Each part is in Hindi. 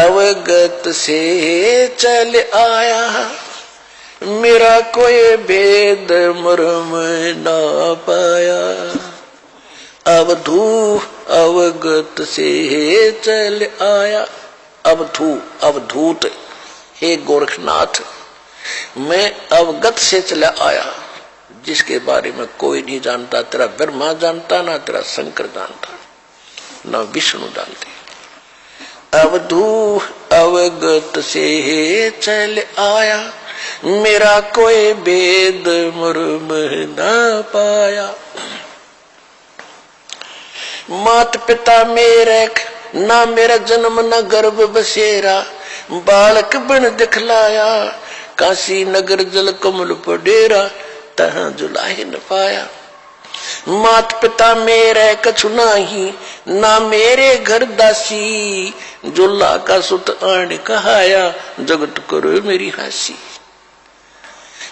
अवगत से चल आया, मेरा कोई भेद मर्म ना पाया। अवधू अवगत से चल आया, अवधू अवधूत, हे गोरखनाथ मैं अवगत से चला आया, जिसके बारे में कोई नहीं जानता। तेरा ब्रह्मा जानता, ना तेरा शंकर जानता, ना विष्णु जानते। अवधू अवगत से चल आया, मेरा कोई भेद मर्म ना पाया। मात पिता मेरे ना मेरा जन्म न गर्भ बसेरा, बालक बन दिखलाया, काशी नगर जल कमल पर डेरा, तहां जुलाही न पाया। मात पिता मेरे कछु नाही, ना मेरे घर दासी, जुल्ला का सुत आण कहाया, जगत करो मेरी हंसी।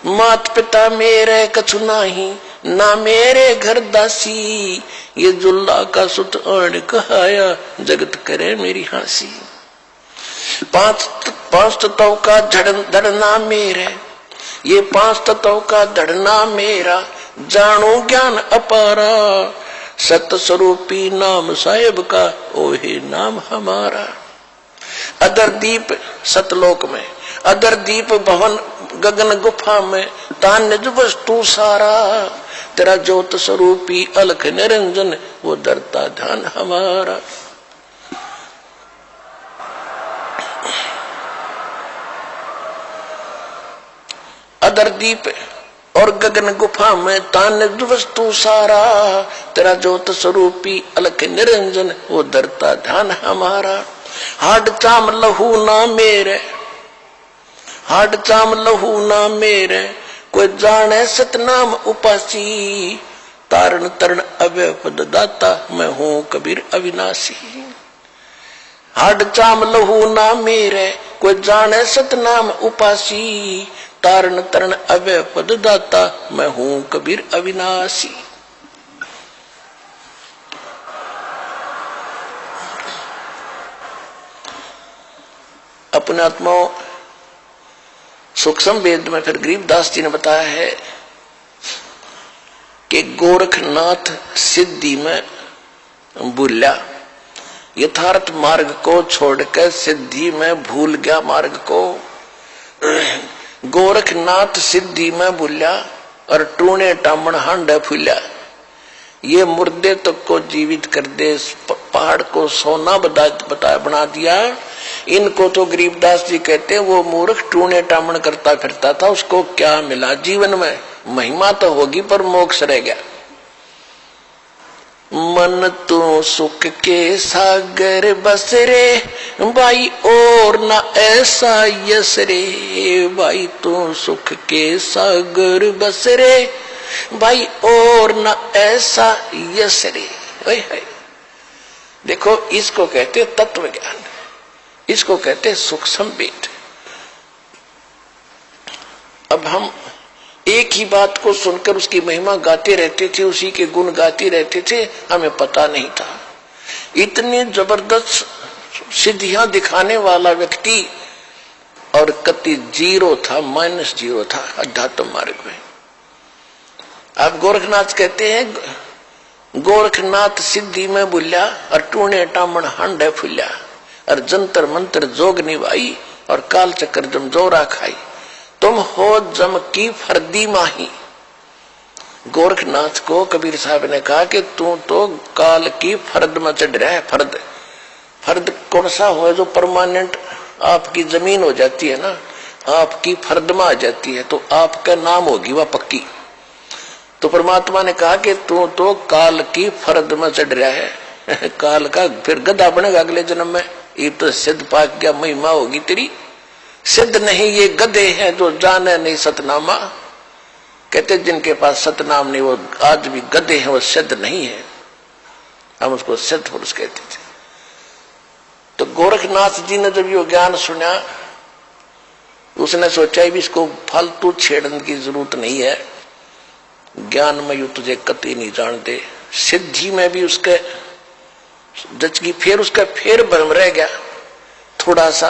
मात पिता मेरे कछु नाही, ना मेरे घर दासी, ये जुल्ला का सुत आण कहाया, जगत करे मेरी हंसी। पांच तत्वों का धड़ना मेरे, ये पांच तत्वों का धड़ना मेरा, जानो ज्ञान अपारा, सत स्वरूपी नाम साहेब का, ओहे नाम हमारा। अदर दीप सतलोक में, अदर दीप भवन गगन गुफा में, तान्य वस्तु सारा, तेरा ज्योत स्वरूपी अलख निरंजन, वो डरता ध्यान हमारा। अदर दीप और गगन गुफा में, तान्य वस्तु सारा, तेरा ज्योत स्वरूपी अलख निरंजन, वो डरता ध्यान हमारा। हाड चाम लहू ना मेरे, हाड चाम लहू ना मेरे, कोई जाने सतनाम उपासी, तारण तरण अव्यय पद दाता, मैं हूं कबीर अविनाशी। हाड चाम लहू ना मेरे, कोई जाने सतनाम उपासी, तारण तरण अव्यय पद दाता, मैं हूं कबीर अविनाशी। अपने आत्माओं सूक्ष्म वेद में फिर गरीबदास जी ने बताया है कि गोरखनाथ सिद्धि में भूला, यथार्थ मार्ग को छोड़कर सिद्धि में भूल गया मार्ग को। गोरखनाथ सिद्धि में भूला और टूने टामण हांडा फूला, ये मुर्दे तक को जीवित कर दे, पहाड़ को सोना बना दिया। इनको तो गरीबदास जी कहते वो मूर्ख टूने टामण करता फिरता था, उसको क्या मिला जीवन में? महिमा तो होगी पर मोक्ष रह गया। मन तो सुख के सागर बस रे भाई, और ना ऐसा यस रे भाई, तो सुख के सागर बस रे भाई, और ना ऐसा यस रे। देखो इसको कहते तत्व ज्ञान, इसको कहते सूक्ष्म वेद। अब हम एक ही बात को सुनकर उसकी महिमा गाते रहते थे, उसी के गुण गाते रहते थे, हमें पता नहीं था। इतनी जबरदस्त सिद्धियां दिखाने वाला व्यक्ति और कति जीरो था, -0 था अध्यात्म मार्ग में। अब गोरखनाथ कहते हैं गोरखनाथ सिद्धि में बुल्या और टूने टामण हांडे फुल्या, और जंतर मंत्र जोग निभाई और काल चक्कर जम जोरा खाई, तुम हो जम की फर्दी माही। गोरखनाथ को कबीर साहब ने कहा कि तू तो काल की फर्द में चढ़ रहा है। फर्द, फर्द कौन सा हो जो परमानेंट आपकी जमीन हो जाती है ना, आपकी फर्द में आ जाती है तो आपका नाम होगी वह पक्की। तो परमात्मा ने कहा कि तू तो काल की फर्द में चढ़ रहा है, काल का फिर गधा बनेगा अगले जन्म में। ये तो सिद्ध पाक क्या महिमा होगी तेरी। सिद्ध नहीं, ये गधे हैं जो जाने नहीं सतनामा। कहते जिनके पास सतनाम नहीं वो आज भी गधे हैं, वो सिद्ध नहीं है। हम उसको सिद्ध पुरुष कहते थे। तो गोरखनाथ जी ने जब ये ज्ञान सुना, उसने सोचा भी इसको फालतू छेड़ने की जरूरत नहीं है, ज्ञान में यू तुझे कति नहीं जानते, सिद्धि में भी उसके जचगी। फिर उसका फिर भ्रम रह गया, थोड़ा सा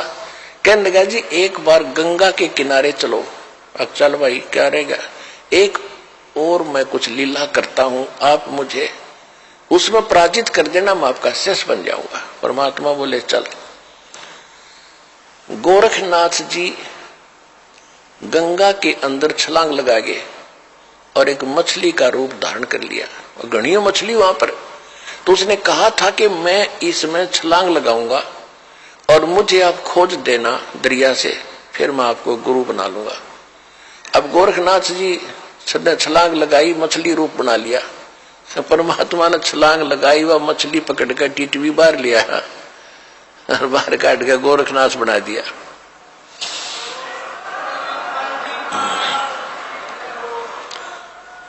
कहने लगा जी एक बार गंगा के किनारे चलो। अब चल भाई क्या रहेगा, एक और मैं कुछ लीला करता हूं, आप मुझे उसमें पराजित कर देना, मैं आपका शिष्य बन जाऊंगा। परमात्मा बोले चल। गोरखनाथ जी गंगा के अंदर छलांग लगा गए और एक मछली का रूप धारण कर लिया, और घनी मछली वहां पर। तो उसने कहा था कि मैं इसमें छलांग लगाऊंगा और मुझे आप खोज देना दरिया से, फिर मैं आपको गुरु बना लूंगा। अब गोरखनाथ जी छलांग लगाई, मछली रूप बना लिया। परमात्मा ने छलांग लगाई, वह मछली पकड़ कर टीटवी बाहर लिया और बाहर काट के गोरखनाथ बना दिया।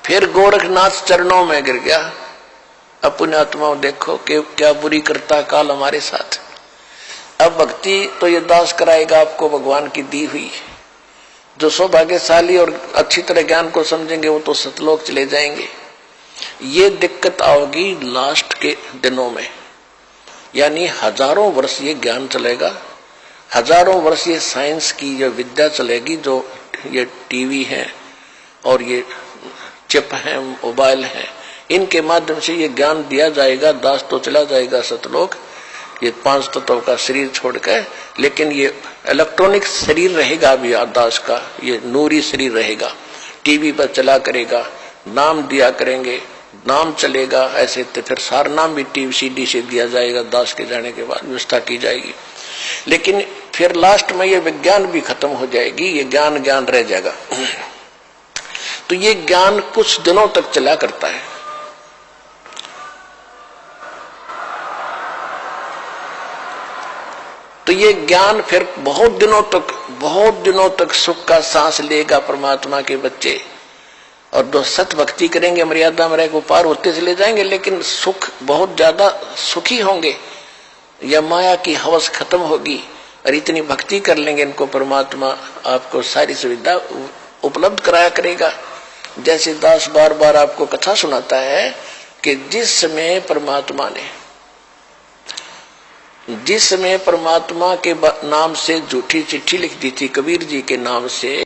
फिर गोरखनाथ चरणों में गिर गया। अपने आत्माओं देखो कि क्या बुरी करता काल हमारे साथ। अब भक्ति तो ये दास कराएगा आपको भगवान की दी हुई। जो सौभाग्यशाली और अच्छी तरह ज्ञान को समझेंगे वो तो सतलोक चले जाएंगे। ये दिक्कत आओगी लास्ट के दिनों में, यानी हजारों वर्ष ये ज्ञान चलेगा, हजारों वर्ष ये साइंस की जो विद्या चलेगी, जो ये टीवी है और ये चिप है, मोबाइल है, इनके माध्यम से ये ज्ञान दिया जाएगा। दास तो चला जाएगा सतलोक, ये 5 तत्वों का शरीर छोड़कर, लेकिन ये इलेक्ट्रॉनिक शरीर रहेगा अभी दास का, ये नूरी शरीर रहेगा। टीवी पर चला करेगा, नाम दिया करेंगे, नाम चलेगा। ऐसे तो फिर सार नाम भी टीवी सीडी से दिया जाएगा, दास के जाने के बाद व्यवस्था की जाएगी। लेकिन फिर लास्ट में ये विज्ञान भी खत्म हो जाएगी, ये ज्ञान ज्ञान रह जाएगा। तो ये ज्ञान कुछ दिनों तक चला करता है। तो ये ज्ञान फिर बहुत दिनों तक सुख का सांस लेगा परमात्मा के बच्चे। और जो सत भक्ति करेंगे, मर्यादा में रहकर पार होते चले जाएंगे, लेकिन सुख बहुत ज्यादा सुखी होंगे। या माया की हवस खत्म होगी और इतनी भक्ति कर लेंगे, इनको परमात्मा आपको सारी सुविधा उपलब्ध कराया करेगा। जैसे दास बार बार आपको कथा सुनाता है कि जिस समय परमात्मा के नाम से झूठी चिट्ठी लिख दी थी कबीर जी के नाम से,